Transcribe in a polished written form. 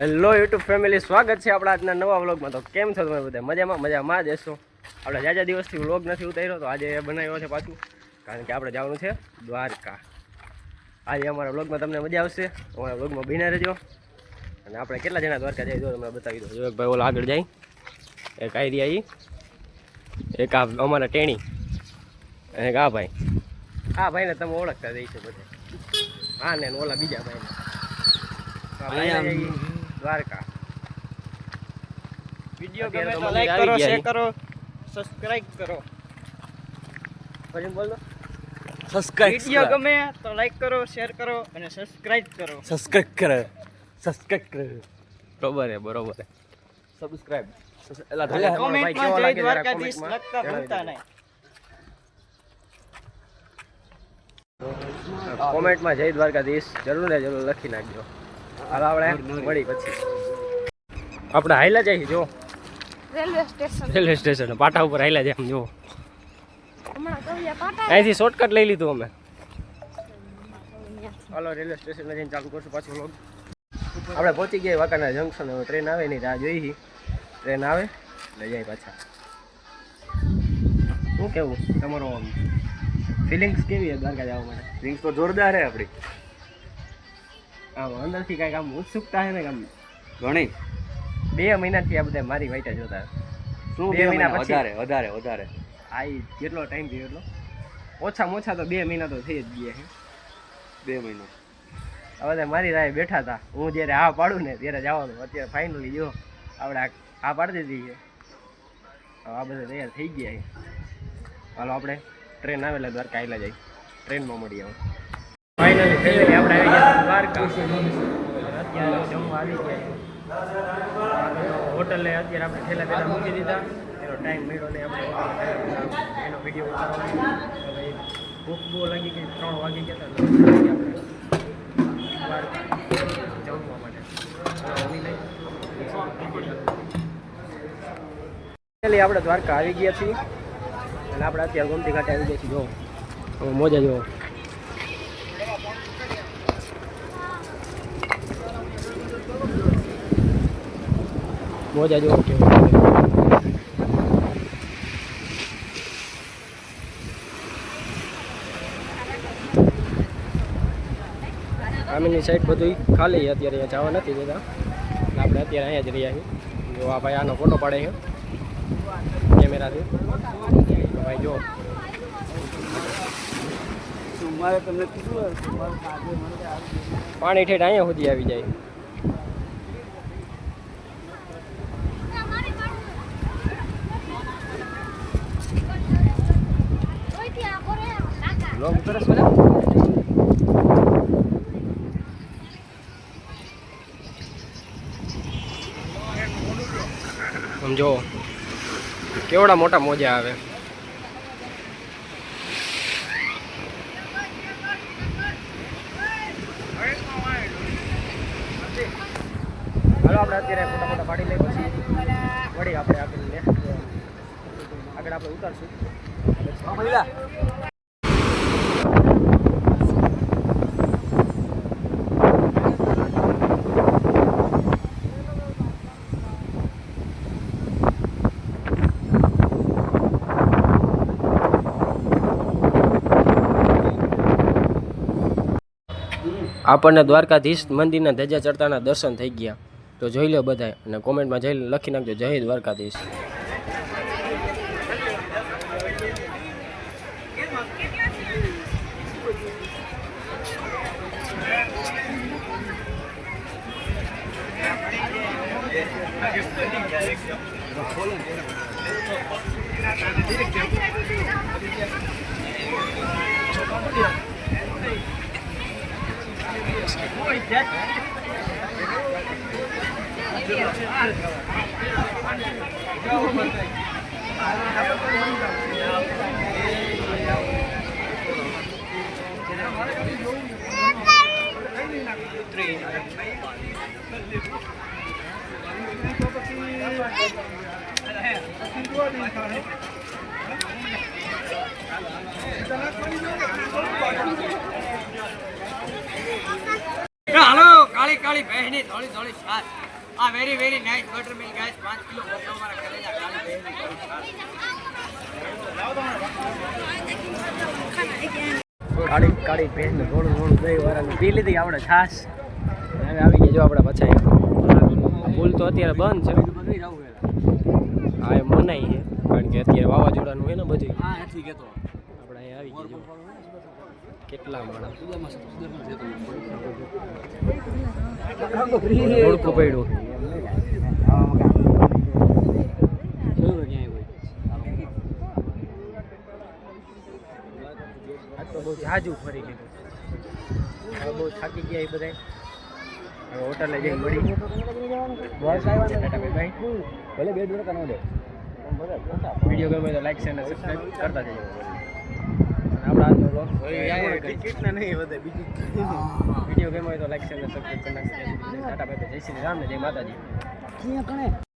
Hello YouTube family, સ્વાગત છે આપણા આજના નવા વ્લોગમાં. તો કેમ છો તમે બધા? મજામાં જ હશો. આપણે જાજા દિવસથી વ્લોગ નથી ઉતાર્યો, તો આજે બનાવ્યો છે પાછું, કારણ કે આપણે જવાનું છે દ્વારકા. આજે અમારા વ્લોગમાં તમને મજા આવશે, અમારા વ્લોગમાં બિના રહેજો. અને આપણે કેટલા જણા દ્વારકા જઈએ જો તમને બતાવી દો. જો એક ભાઈ ઓલા આગળ જાય, એક આઈડિયા એક આ અમારા ટેણી, અને એક આ ભાઈને તમે ઓળખતા જઈશો બધા. હા ને ઓલા બીજા ભાઈને દ્વારકા. વિડિયો ગમે તો લાઈક કરો, શેર કરો, સબસ્ક્રાઇબ કરો. પછી બોલો, સબસ્ક્રાઇબ. વિડિયો ગમે તો લાઈક કરો, શેર કરો અને સબસ્ક્રાઇબ કરો. સબસ્ક્રાઇબ કરો. બરોબર છે. સબસ્ક્રાઇબ. એલા કોમેન્ટમાં જય દ્વારકાધીશ લખતા ભૂલતા નહીં. કોમેન્ટમાં જય દ્વારકાધીશ જરૂર લખી નાખજો. હાલ આપણે મળી પછી આપણે હાઈલા જઈએ. જો રેલવે સ્ટેશન પાટા ઉપર હાઈલા જાય. જો અહીંથી શોર્ટકટ લઈ લીધું અમે. હાલો રેલવે સ્ટેશન જઈને ચાલુ કરશું પાછું વ્લોગ. આપણે પહોંચી ગયા વાંકાના જંકશન. હવે ટ્રેન આવે એની રાહ જોઈ. ટ્રેન આવે એટલે જાય પાછા. શું કેવું તમારો ફિલિંગ્સ કેવી છે દ્વારકા જવા માટે? ફિલિંગ્સ તો જોરદાર છે આપણી. આમ અંદરથી કાંઈક આમ ઉત્સુકતા છે ને આમ ઘણી. 2 મહિનાથી આ બધા મારી વાઈટા જોતા. શું 2 મહિના પછી? વધારે આ જેટલો ટાઈમ થયો એટલો ઓછામાં ઓછા તો 2 મહિના તો થઈ જ ગયા છે. 2 મહિના હવે મારી રાહ બેઠા હતા. હું જ્યારે હા પાડું ને ત્યારે જવાનું. અત્યારે ફાઇનલી જો આપણે હા પાડી દીધી છે. આ બધા તૈયાર થઈ ગયા છે. હાલો આપણે ટ્રેન આવે એટલે દ્વારકા આવેલા જાય. ટ્રેનમાં મળી આવે. ફાઇનલી ફેમિલી આપણે આવી ગયા દ્વારકા. અત્યારે જમવા આવી ગયા. હોટલે અત્યારે આપણે છેલ્લા પહેલાં મૂકી દીધા. એનો ટાઈમ મળ્યો ને આપણે એનો વિડીયો ઉતારવાનો. હવે ભૂખ બહુ લાગી ગઈ. 3 વાગી ગયા હતા. દ્વારકા જમવા માટે આપણે દ્વારકા આવી ગયા છીએ. અને આપણે અત્યારે ગોમતી ઘાટે આવી ગયા છીએ. જો મોજા જો મોજા જો સામેની સાઈડ બધું ખાલી. અત્યારે અહીંયા જવા નથી દેતા. આપણે અત્યારે અહીંયા જ રહ્યા છીએ. જો આ ભાઈ આનો ફોટો પાડે છે કેમેરાથી. ભાઈ જો મારે તમને કીધું પાણી ઠેઠ અહીંયા સુધી આવી જાય. લોગ સરસ બધા સમજો કેવડા મોટા મોજા આવે. હાલો આપણે અત્યારે ફોટા પાડી લઈ પછી વળી આપણે આગળ આપણે ઉતારશું. આપણને દ્વારકાધીશ મંદિરના ધજા ચડતાના દર્શન થઈ ગયા. તો જોઈ લો બધાય અને કોમેન્ટમાં જઈ લખી નાખજો જય દ્વારકાધીશ. હાલો કાળી કાળી દહીંની થોડી થોડી છાશ આ very very nice butter milk guys 5 kilo butter અમારા કલેજા કાળી દહીંની થોડી છાશ કાળી કાળી ભેંસ ને થોડું થોડું દહીં વાળાનું પી લીધી આપણે છાશ હવે આવી ગયા જો આપણે પાછા પુલ તો અત્યારે બંધ છે હા એ મનાઈ છે કારણ કે અત્યારે વાવાઝોડાનું છે ને બધું હા ઠીક તો આપણે અહીંયા આવી ગયા જો કેટલા માણસ ઓળખું પડ્યું આ તો બહુ જાજુ ફરી લીધું હવે બહુ થાકી ગયા એ બધા હવે હોટલે જઈને મળી ટાટા બાય ભલે 2 ડોકા ન દે વિડીયો ગમે તો લાઈક શેર અને સબસ્ક્રાઈબ કરતા જજો અને આપણા આજનો બ્લોગ ટિકિટ ના નહીં વધે બીજું વિડીયો ગમે તો લાઈક શેર અને સબસ્ક્રાઈબ કરી નાખજો ટાટા બાય જય શ્રી રામ ને જય માતાજી